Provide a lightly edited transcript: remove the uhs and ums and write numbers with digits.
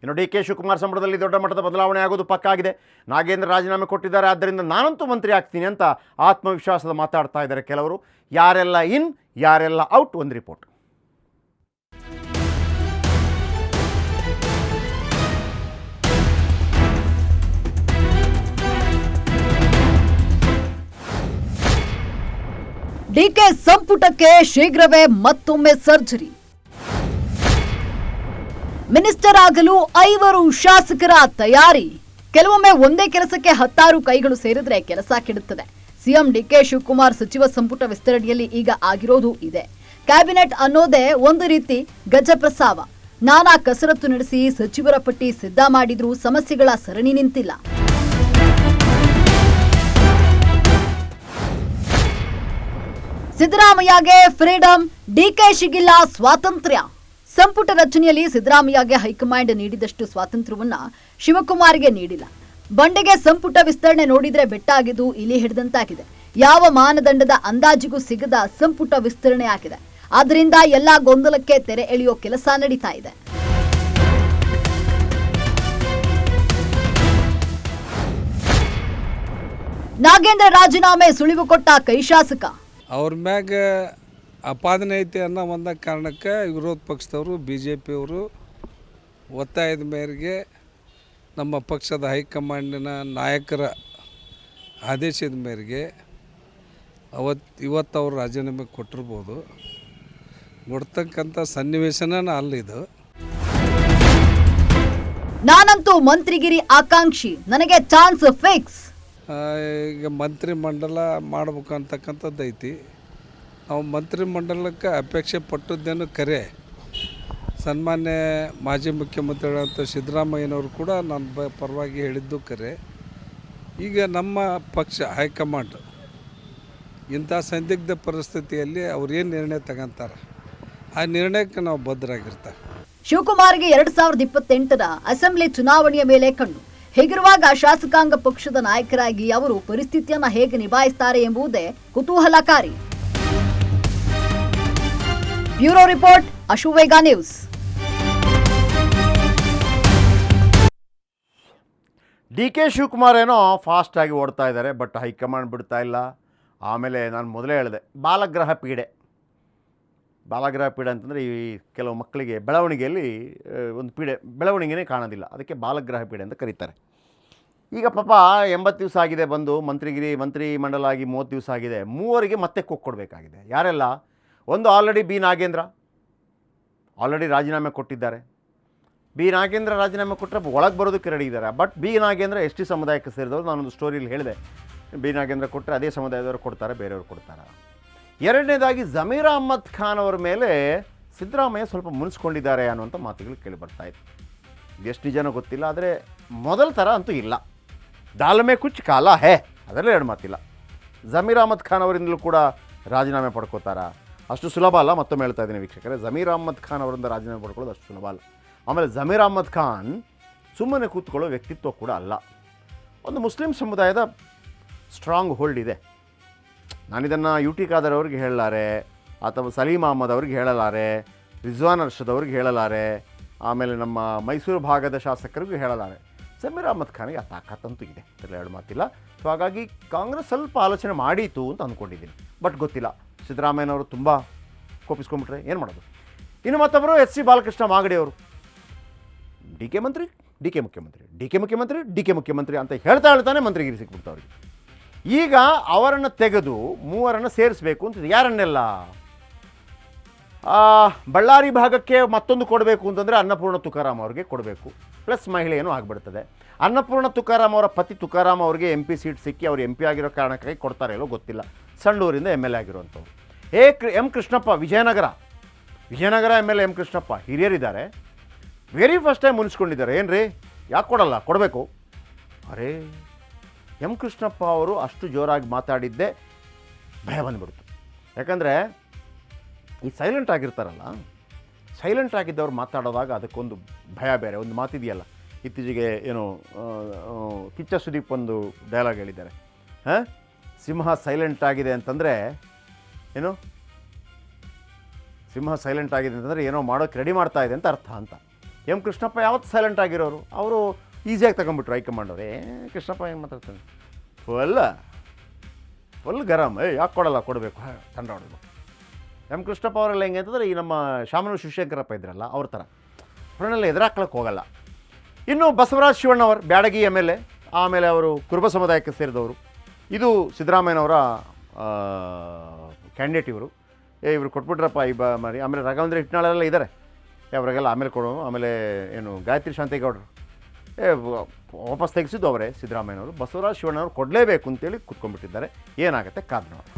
ಇನ್ನು D K Shivakumar ಸಂಪುಟದಲ್ಲಿ ದೊಡ್ಡ ಮಟ್ಟದ ಬದಲಾವಣೆ ಆಗೋದು ಪಕ್ಕಾಗಿದೆ. ನಾಗೇಂದ್ರ ರಾಜೀನಾಮೆ ಕೊಟ್ಟಿದ್ದಾರೆ, ಆದ್ದರಿಂದ ನಾನಂತೂ ಮಂತ್ರಿ ಆಗ್ತೀನಿ ಅಂತ ಆತ್ಮವಿಶ್ವಾಸದ ಮಾತಾಡ್ತಾ ಇದ್ದಾರೆ ಕೆಲವರು. ಯಾರೆಲ್ಲ ಇನ್, ಯಾರೆಲ್ಲ ಔಟ್, ಒಂದು ರಿಪೋರ್ಟ್. ಡಿಕೆ ಸಂಪುಟಕ್ಕೆ ಶೀಘ್ರವೇ ಮತ್ತೊಮ್ಮೆ ಸರ್ಜರಿ. ಮಿನಿಸ್ಟರ್ ಆಗಲು 5 ಶಾಸಕರ ತಯಾರಿ. ಕೆಲವೊಮ್ಮೆ ಒಂದೇ ಕೆಲಸಕ್ಕೆ 10 ಕೈಗಳು ಸೇರಿದ್ರೆ ಕೆಲಸ ಕೆಡುತ್ತದೆ. ಸಿಎಂ ಡಿಕೆ ಶಿವಕುಮಾರ್ ಸಚಿವ ಸಂಪುಟ ವಿಸ್ತರಣೆಯಲ್ಲಿ ಈಗ ಆಗಿರೋದು ಇದೆ. ಕ್ಯಾಬಿನೆಟ್ ಅನ್ನೋದೇ ಒಂದು ರೀತಿ ಗಜಪ್ರಸಾವ. ನಾನಾ ಕಸರತ್ತು ನಡೆಸಿ ಸಚಿವರ ಪಟ್ಟಿ ಸಿದ್ಧ ಮಾಡಿದ್ರೂ ಸಮಸ್ಯೆಗಳ ಸರಣಿ ನಿಂತಿಲ್ಲ. ಸಿದ್ದರಾಮಯ್ಯಗೆ ಫ್ರೀಡಂ, ಡಿಕೆಶಿಗಿಲ್ಲ ಸ್ವಾತಂತ್ರ್ಯ. ಸಂಪುಟ ರಚನೆಯಲ್ಲಿ ಸಿದ್ದರಾಮಯ್ಯಗೆ ಹೈಕಮಾಂಡ್ ನೀಡಿದಷ್ಟು ಸ್ವಾತಂತ್ರ್ಯವನ್ನ ಶಿವಕುಮಾರ್ಗೆ ನೀಡಿಲ್ಲ. ಬಂಡೆಗೆ ಸಂಪುಟ ವಿಸ್ತರಣೆ ನೋಡಿದ್ರೆ ಬೆಟ್ಟಾಗಿದ್ದು ಇಲಿ ಹಿಡಿದಂತಾಗಿದೆ. ಯಾವ ಮಾನದಂಡದ ಅಂದಾಜಿಗೂ ಸಿಗದ ಸಂಪುಟ ವಿಸ್ತರಣೆ ಆಗಿದೆ. ಆದ್ದರಿಂದ ಎಲ್ಲಾ ಗೊಂದಲಕ್ಕೆ ತೆರೆ ಎಳೆಯೋ ಕೆಲಸ ನಡೀತಾ ಇದೆ. ನಾಗೇಂದ್ರ ರಾಜೀನಾಮೆ ಸುಳಿವು ಕೊಟ್ಟ ಕೈ ಶಾಸಕ. ಅವ್ರ ಮ್ಯಾಗ ಅಪಾದನೆ ಐತಿ ಅನ್ನೋ ಒಂದ ಕಾರಣಕ್ಕೆ ವಿರೋಧ ಪಕ್ಷದವರು BJPಯವರು ಒತ್ತಾಯದ ಮೇರೆಗೆ ನಮ್ಮ ಪಕ್ಷದ ಹೈಕಮಾಂಡಿನ ನಾಯಕರ ಆದೇಶದ ಮೇರೆಗೆ ಇವತ್ತು ಅವರು ರಾಜೀನಾಮೆ ಕೊಟ್ಟಿರ್ಬೋದು. ಕೊಡ್ತಕ್ಕಂಥ ಸನ್ನಿವೇಶನ ಅಲ್ಲಿದು. ನಾನಂತೂ ಮಂತ್ರಿಗಿರಿ ಆಕಾಂಕ್ಷಿ, ನನಗೆ ಚಾನ್ಸ್ ಫಿಕ್ಸ್. ಈಗ ಮಂತ್ರಿ ಮಂಡಲ ಮಾಡ್ಬೇಕು ಅಂತಕ್ಕಂಥದ್ದು ಐತಿ. ನಾವು ಮಂತ್ರಿ ಮಂಡಲಕ್ಕೆ ಅಪೇಕ್ಷೆ ಪಟ್ಟದ್ದೇನು ಕರೆ. ಸನ್ಮಾನ್ಯ ಮಾಜಿ ಮುಖ್ಯಮಂತ್ರಿಗಳಂತ ಸಿದ್ದರಾಮಯ್ಯನವರು ಕೂಡ ನನ್ನ ಪರವಾಗಿ ಹೇಳಿದ್ದು ಕರೆ. ಈಗ ನಮ್ಮ ಪಕ್ಷ ಹೈಕಮಾಂಡ್ ಇಂಥ ಸಂದಿಗ್ಧ ಪರಿಸ್ಥಿತಿಯಲ್ಲಿ ಅವ್ರೇನು ನಿರ್ಣಯ ತಗೊಂತಾರೆ ಆ ನಿರ್ಣಯಕ್ಕೆ ನಾವು ಬದ್ಧರಾಗಿರ್ತಾರೆ. ಶಿವಕುಮಾರ್ಗೆ 2028ರ ಅಸೆಂಬ್ಲಿ ಚುನಾವಣೆಯ ಮೇಲೆ ಕಣ್ಣು. ಹೀಗಿರುವಾಗ ಶಾಸಕಾಂಗ ಪಕ್ಷದ ನಾಯಕರಾಗಿ ಅವರು ಪರಿಸ್ಥಿತಿಯನ್ನು ಹೇಗೆ ನಿಭಾಯಿಸುತ್ತಾರೆ ಎಂಬುದೇ ಕುತೂಹಲಕಾರಿ. Bureau report, Ashuvega news. D K Shivakumar ಏನೋ ಫಾಸ್ಟಾಗಿ ಓಡ್ತಾ ಇದ್ದಾರೆ, ಬಟ್ ಹೈಕಮಾಂಡ್ ಬಿಡ್ತಾ ಇಲ್ಲ. ಆಮೇಲೆ ನಾನು ಮೊದಲೇ ಹೇಳಿದೆ, ಬಾಲಗ್ರಹ ಪೀಡೆ ಅಂತಂದರೆ ಈ ಕೆಲವು ಮಕ್ಕಳಿಗೆ ಬೆಳವಣಿಗೆಯಲ್ಲಿ ಒಂದು ಬೆಳವಣಿಗೆನೇ ಕಾಣೋದಿಲ್ಲ, ಅದಕ್ಕೆ ಬಾಲಗ್ರಹ ಪೀಡೆ ಅಂತ ಕರೀತಾರೆ. ಈಗ ಪಾಪ 80 ದಿವಸ ಆಗಿದೆ ಬಂದು ಮಂತ್ರಿ ಮಂಡಲ ಆಗಿ 30 ದಿವಸ ಆಗಿದೆ. 3 ಮತ್ತೆ ಕೊಡಬೇಕಾಗಿದೆ. ಯಾರೆಲ್ಲ? ಒಂದು ಆಲ್ರೆಡಿ ನಾಗೇಂದ್ರ ಆಲ್ರೆಡಿ ರಾಜೀನಾಮೆ ಕೊಟ್ಟಿದ್ದಾರೆ. ನಾಗೇಂದ್ರ ರಾಜೀನಾಮೆ ಕೊಟ್ಟರೆ ಒಳಗೆ ಬರೋದಕ್ಕೆ ರೆಡಿ ಇದ್ದಾರೆ. ಬಟ್ ನಾಗೇಂದ್ರ ST ಸಮುದಾಯಕ್ಕೆ ಸೇರಿದವರು. ನಾನೊಂದು ಸ್ಟೋರಿಯಲ್ಲಿ ಹೇಳಿದೆ, ನಾಗೇಂದ್ರ ಕೊಟ್ಟರೆ ಅದೇ ಸಮುದಾಯದವರು ಕೊಡ್ತಾರೆ, ಬೇರೆಯವರು ಕೊಡ್ತಾರೆ. ಎರಡನೇದಾಗಿ ಜಮೀರ್ ಅಹ್ಮದ್ ಖಾನ್ ಅವರ ಮೇಲೆ ಸಿದ್ದರಾಮಯ್ಯ ಸ್ವಲ್ಪ ಮುನಿಸ್ಕೊಂಡಿದ್ದಾರೆ ಅನ್ನುವಂಥ ಮಾತುಗಳು ಕೇಳಿಬರ್ತಾ ಇತ್ತು. ಎಷ್ಟು ನಿಜನೋ ಗೊತ್ತಿಲ್ಲ, ಆದರೆ ಮೊದಲ ಥರ ಅಂತೂ ಇಲ್ಲ. ದಾಲ್ಮೆ ಕುಚ್ ಕಾಲ ಹೇ, ಅದರಲ್ಲೇ ಎರಡು ಮಾತಿಲ್ಲ. ಜಮೀರ್ ಅಹ್ಮದ್ ಖಾನ್ ಅವರಿಂದಲೂ ಕೂಡ ರಾಜೀನಾಮೆ ಪಡ್ಕೋತಾರ? ಅಷ್ಟು ಸುಲಭ ಅಲ್ಲ. ಮತ್ತೊಮ್ಮೆ ಹೇಳ್ತಾ ಇದ್ದೀನಿ ವೀಕ್ಷಕರೇ, ಜಮೀರ್ ಅಹ್ಮದ್ ಖಾನ್ ಅವರಿಂದ ರಾಜೀನಾಮೆ ಪಡ್ಕೊಳ್ಳೋದು ಅಷ್ಟು ಸುಲಭ ಅಲ್ಲ. ಆಮೇಲೆ ಜಮೀರ್ ಅಹ್ಮದ್ ಖಾನ್ ಸುಮ್ಮನೆ ಕೂತ್ಕೊಳ್ಳೋ ವ್ಯಕ್ತಿತ್ವ ಕೂಡ ಅಲ್ಲ. ಒಂದು ಮುಸ್ಲಿಂ ಸಮುದಾಯದ ಸ್ಟ್ರಾಂಗ್ ಹೋಲ್ಡ್ ಇದೆ. ನಾನಿದನ್ನು UT ಖಾದರ್ ಅವ್ರಿಗೆ ಹೇಳಲಾರೆ, ಅಥವಾ ಸಲೀಂ ಅಹಮದ್ ಅವ್ರಿಗೆ ಹೇಳಲಾರೆ, ರಿಜ್ವಾನ್ ಅರ್ಷದ್ ಅವ್ರಿಗೆ ಹೇಳಲಾರೆ, ಆಮೇಲೆ ನಮ್ಮ ಮೈಸೂರು ಭಾಗದ ಶಾಸಕರಿಗೂ ಹೇಳಲಾರೆ. ಜಮೀರ್ ಅಹ್ಮದ್ ಖಾನಿಗೆ ಆ ತಾಕತ್ತಂತೂ ಇದೆ, ಅದರಲ್ಲಿ ಎರಡು ಮಾತಿಲ್ಲ. ಸೊ ಹಾಗಾಗಿ ಕಾಂಗ್ರೆಸ್ ಸ್ವಲ್ಪ ಆಲೋಚನೆ ಮಾಡೀತು ಅಂತ ಅಂದ್ಕೊಂಡಿದ್ದೀನಿ. ಬಟ್ ಗೊತ್ತಿಲ್ಲ, ಸಿದ್ದರಾಮಯ್ಯನವರು ತುಂಬ ಕೋಪಿಸ್ಕೊಂಡ್ಬಿಟ್ರೆ ಏನು ಮಾಡೋದು. ಇನ್ನು ಮತ್ತೊಬ್ಬರು SC ಬಾಲಕೃಷ್ಣ ಮಾಗಡಿ ಅವರು ಡಿ ಕೆ ಮುಖ್ಯಮಂತ್ರಿ ಅಂತ ಹೇಳ್ತಾನೆ ಮಂತ್ರಿಗಿರಿ ಸಿಕ್ಬಿಡ್ತು ಅವ್ರಿಗೆ. ಈಗ ಅವರನ್ನು ತೆಗೆದು 3 ಸೇರಿಸಬೇಕು ಅಂತ. ಯಾರನ್ನೆಲ್ಲ? ಬಳ್ಳಾರಿ ಭಾಗಕ್ಕೆ ಮತ್ತೊಂದು ಕೊಡಬೇಕು ಅಂತಂದರೆ ಅನ್ನಪೂರ್ಣ ತುಕಾರಾಮ್ ಅವ್ರಿಗೆ ಕೊಡಬೇಕು, ಪ್ಲಸ್ ಮಹಿಳೆಯೂ ಆಗಿಬಿಡ್ತದೆ. ಅನ್ನಪೂರ್ಣ ತುಕಾರಾಮ್ ಅವರ ಪತಿ ತುಕಾರಾಮ್ ಅವ್ರಿಗೆ MP ಸೀಟ್ ಸಿಕ್ಕಿ ಅವರು MP ಆಗಿರೋ ಕಾರಣಕ್ಕಾಗಿ ಕೊಡ್ತಾರೆ ಇಲ್ಲೋ ಗೊತ್ತಿಲ್ಲ. ಸಂಡೂರಿಂದ MLA ಆಗಿರುವಂಥವ್ರು. M Krishnappa Vijayanagara MLA M Krishnappa ಹಿರಿಯರಿದ್ದಾರೆ. ವೆರಿ ಫಸ್ಟ್ ಟೈಮ್ ಮುನಿಸ್ಕೊಂಡಿದ್ದಾರೆ. ಏನು ರೀ, ಯಾಕೆ ಕೊಡಲ್ಲ? ಕೊಡಬೇಕು. ಅರೇ, M ಕೃಷ್ಣಪ್ಪ ಅವರು ಅಷ್ಟು ಜೋರಾಗಿ ಮಾತಾಡಿದ್ದೆ ಭಯ ಬಂದುಬಿಡ್ತು. ಯಾಕಂದರೆ ಈ ಸೈಲೆಂಟ್ ಆಗಿರ್ತಾರಲ್ಲ, ಸೈಲೆಂಟ್ ಆಗಿದ್ದವ್ರು ಮಾತಾಡೋದಾಗ ಅದಕ್ಕೊಂದು ಭಯ ಬೇರೆ. ಒಂದು ಮಾತಿದೆಯಲ್ಲ, ಇತ್ತೀಚೆಗೆ ಏನು ಕಿಚ್ಚ ಸುದೀಪ್ ಒಂದು ಡೈಲಾಗ್ ಹೇಳಿದ್ದಾರೆ, ಸಿಂಹ ಸೈಲೆಂಟ್ ಆಗಿದೆ ಅಂತಂದರೆ ಏನು, ಸಿಂಹ ಸೈಲೆಂಟ್ ಆಗಿದೆ ಅಂತಂದರೆ ಏನೋ ಮಾಡೋಕ್ಕೆ ರೆಡಿ ಮಾಡ್ತಾ ಇದೆ ಅಂತ ಅರ್ಥ ಅಂತ. ಎಂ ಕೃಷ್ಣಪ್ಪ ಯಾವತ್ತು ಸೈಲೆಂಟ್ ಆಗಿರೋರು, ಅವರು ಈಸಿಯಾಗಿ ತಗೊಂಡ್ಬಿಟ್ರು ಹೈಕಮಾಂಡ್ ಅವರು. ಕೃಷ್ಣಪ್ಪ ಏನು ಮಾತಾಡ್ತಾನೆ, ಫುಲ್ ಗರಂ, ಯಾಕೆ ಕೊಡಲ್ಲ, ಕೊಡಬೇಕು, ತಂಡ ಹೊಡಬೇಕು. ಎಂ ಕೃಷ್ಣಪ್ಪ ಅವರೆಲ್ಲ ಹೆಂಗೆ ಅಂತಂದರೆ ಈ ನಮ್ಮ ಶಾಮನೂರು ಶಿವಶಂಕರಪ್ಪ ಇದ್ರಲ್ಲ ಅವ್ರ ಥರ ಅವ್ರನ್ನೆಲ್ಲ ಎದುರಾಕ್ಳಕ್ಕೆ ಹೋಗಲ್ಲ. ಇನ್ನು ಬಸವರಾಜ ಶಿವಣ್ಣವರು ಬ್ಯಾಡಗಿ MLA, ಆಮೇಲೆ ಅವರು ಕುರುಬ ಸಮುದಾಯಕ್ಕೆ ಸೇರಿದವರು. ಇದು ಸಿದ್ದರಾಮಯ್ಯನವರ ಕ್ಯಾಂಡಿಡೇಟ್ ಇವರು. ಇವರು ಕೊಟ್ಬಿಟ್ರಪ್ಪ ಮರಿ. ಆಮೇಲೆ ರಾಘವೇಂದ್ರ ಹಿಟ್ನಾಳೆಲ್ಲ ಇದ್ದಾರೆ, ಅವರಿಗೆಲ್ಲ ಆಮೇಲೆ ಕೊಡೋನು. ಆಮೇಲೆ ಏನು ಗಾಯತ್ರಿ ಶಾಂತೇಗೌಡರು ವಾಪಸ್ ತೆಗೆಸಿದ್ದು ಅವರೇ ಸಿದ್ದರಾಮಯ್ಯನವರು. ಬಸವರಾಜ ಶಿವಣ್ಣವರು ಕೊಡಲೇಬೇಕು ಅಂತೇಳಿ ಕೂತ್ಕೊಂಡ್ಬಿಟ್ಟಿದ್ದಾರೆ. ಏನಾಗುತ್ತೆ ಕಾದು ನೋಡಿ.